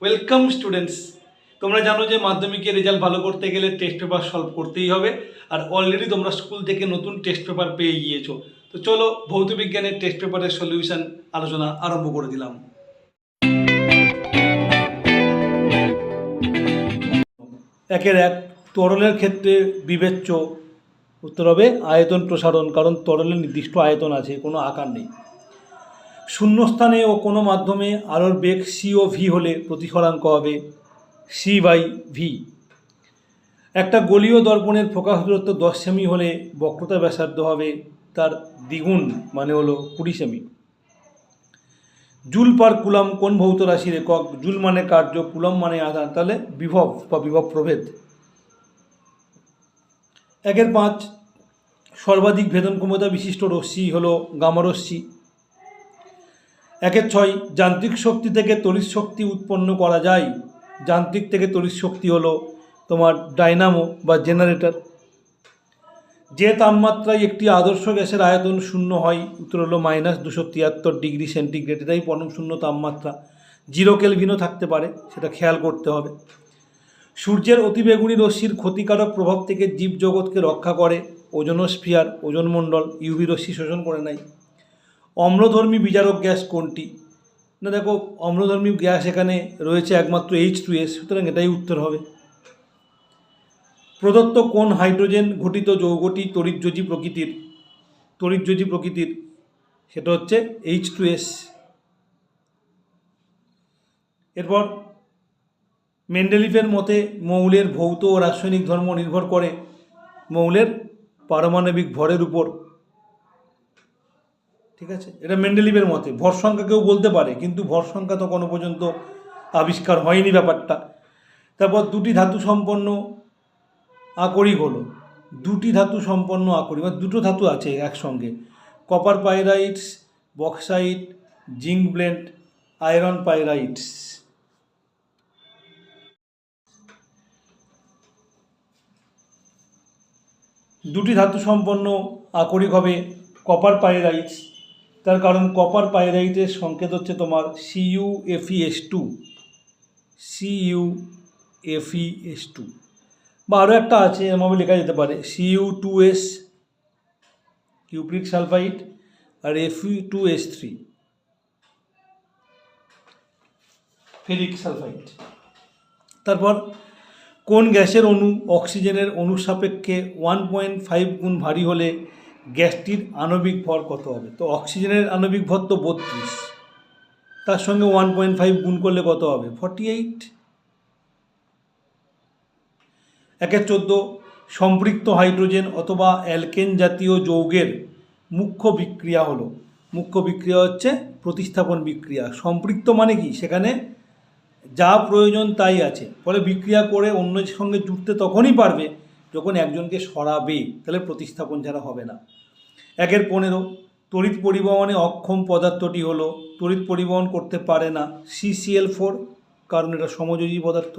Welcome students. তোমরা জানো যে মাধ্যমিকের রেজাল্ট ভালো করতে গেলে টেস্ট পেপার সলভ করতেই হবে, আর অলরেডি তোমরা স্কুল থেকে নতুন টেস্ট পেপার পেয়ে গিয়েছো। তো চলো ভৌত বিজ্ঞানের টেস্ট পেপারের সলিউশন আলোচনা আরম্ভ করে দিলাম। একের এক, তরলের ক্ষেত্রে বিবেচ্য উত্তর হবে আয়তন প্রসারণ, কারণ তরলের নির্দিষ্ট আয়তন আছে, কোনো আকার নেই। শূন্যস্থানে ও কোনো মাধ্যমে আলোর বেগ সি ও ভি হলে প্রতিফলাঙ্ক হবে C/V। একটা গোলীয় দর্পণের ফোকাস দূরত্ব 10 সেমি হলে বক্রতা ব্যাসার্ধ হবে তার দ্বিগুণ, মানে হলো 20 সেমি। জুল পার কুলাম কোন ভৌত রাশির একক? জুল মানে কার্য, কুলাম মানে আধান, তাহলে বিভব বা বিভব প্রভেদ। 1/5 সর্বাধিক ভেদন ক্ষমতা বিশিষ্ট রশ্মি হলো গামা রশ্মি। 1/6 যান্ত্রিক শক্তি থেকে তড়িৎ শক্তি উৎপন্ন করা যায়। যান্ত্রিক থেকে তড়িৎ শক্তি হলো তোমার ডাইনামো বা জেনারেটর। যে তাপমাত্রায় একটি আদর্শ গ্যাসের আয়তন শূন্য হয়, উত্তর হলো -273 ডিগ্রি সেন্টিগ্রেড। এটাই পরম শূন্য তাপমাত্রা। 0 কেলভিনও থাকতে পারে, সেটা খেয়াল করতে হবে। সূর্যের অতিবেগুনি রশ্মির ক্ষতিকারক প্রভাব থেকে জীবজগৎকে রক্ষা করে ওজোনোস্ফিয়ার, ওজোনমণ্ডল ইউভি রশ্মি শোষণ করে নেয়। অম্লধর্মী বিজারক গ্যাস কোনটি? না দেখো, অম্লধর্মী গ্যাস এখানে রয়েছে একমাত্র H2S, সুতরাং এটাই উত্তর হবে। প্রদত্ত কোন হাইড্রোজেন ঘটিত যৌগটি তড়িৎযোজী প্রকৃতির? সেটা হচ্ছে H2S। এরপর মেন্ডেলিফের মতে মৌলের ভৌত ও রাসায়নিক ধর্ম নির্ভর করে মৌলের পারমাণবিক ভরের উপর। ঠিক আছে, এটা মেন্ডেলিফের মতে। ভর সংখ্যা কেউ বলতে পারে, কিন্তু ভর সংখ্যা তো কোনো পর্যন্ত আবিষ্কার হয়নি ব্যাপারটা। তারপর দুটি ধাতু সম্পন্ন আকরিক হলো, দুটি ধাতু সম্পন্ন আকরিক মানে দুটো ধাতু আছে একসঙ্গে। Copper pyrites, bauxite, zinc blend, iron pyrites. দুটি ধাতু সম্পন্ন আকরিক হবে কপার পাইরাইটস। তার কারণ কপার পাইরাইটের সংকেত হচ্ছে তোমার CuFeS2 বা আরও একটা আছে, এমন লেখা যেতে পারে Cu2S কিউপ্রিক সালফাইড আর Fe2S3 ফেরিক সালফাইড। তারপর কোন গ্যাসের অণু অক্সিজেনের অণুর সাপেক্ষে 1.5 গুণ ভারী হলে গ্যাসটির আণবিক ভর কত হবে? তো অক্সিজেনের আণবিক ভর তো 32, তার সঙ্গে 1.5 গুণ করলে কত হবে? 48। 1/14 সম্পৃক্ত হাইড্রোজেন অথবা অ্যালকেন জাতীয় যৌগের মুখ্য বিক্রিয়া হলো। মুখ্য বিক্রিয়া হচ্ছে প্রতিস্থাপন বিক্রিয়া। সম্পৃক্ত মানে কি? সেখানে যা প্রয়োজন তাই আছে, ফলে বিক্রিয়া করে অন্যের সঙ্গে জুড়তে তখনই পারবে যখন একজনকে সরাবে, তাহলে প্রতিস্থাপন ছাড়া হবে না। 1/15 তড়িৎ পরিবহনে অক্ষম পদার্থটি হলো, তড়িৎ পরিবহন করতে পারে না CCl4, কারণ এটা সমযোজী পদার্থ।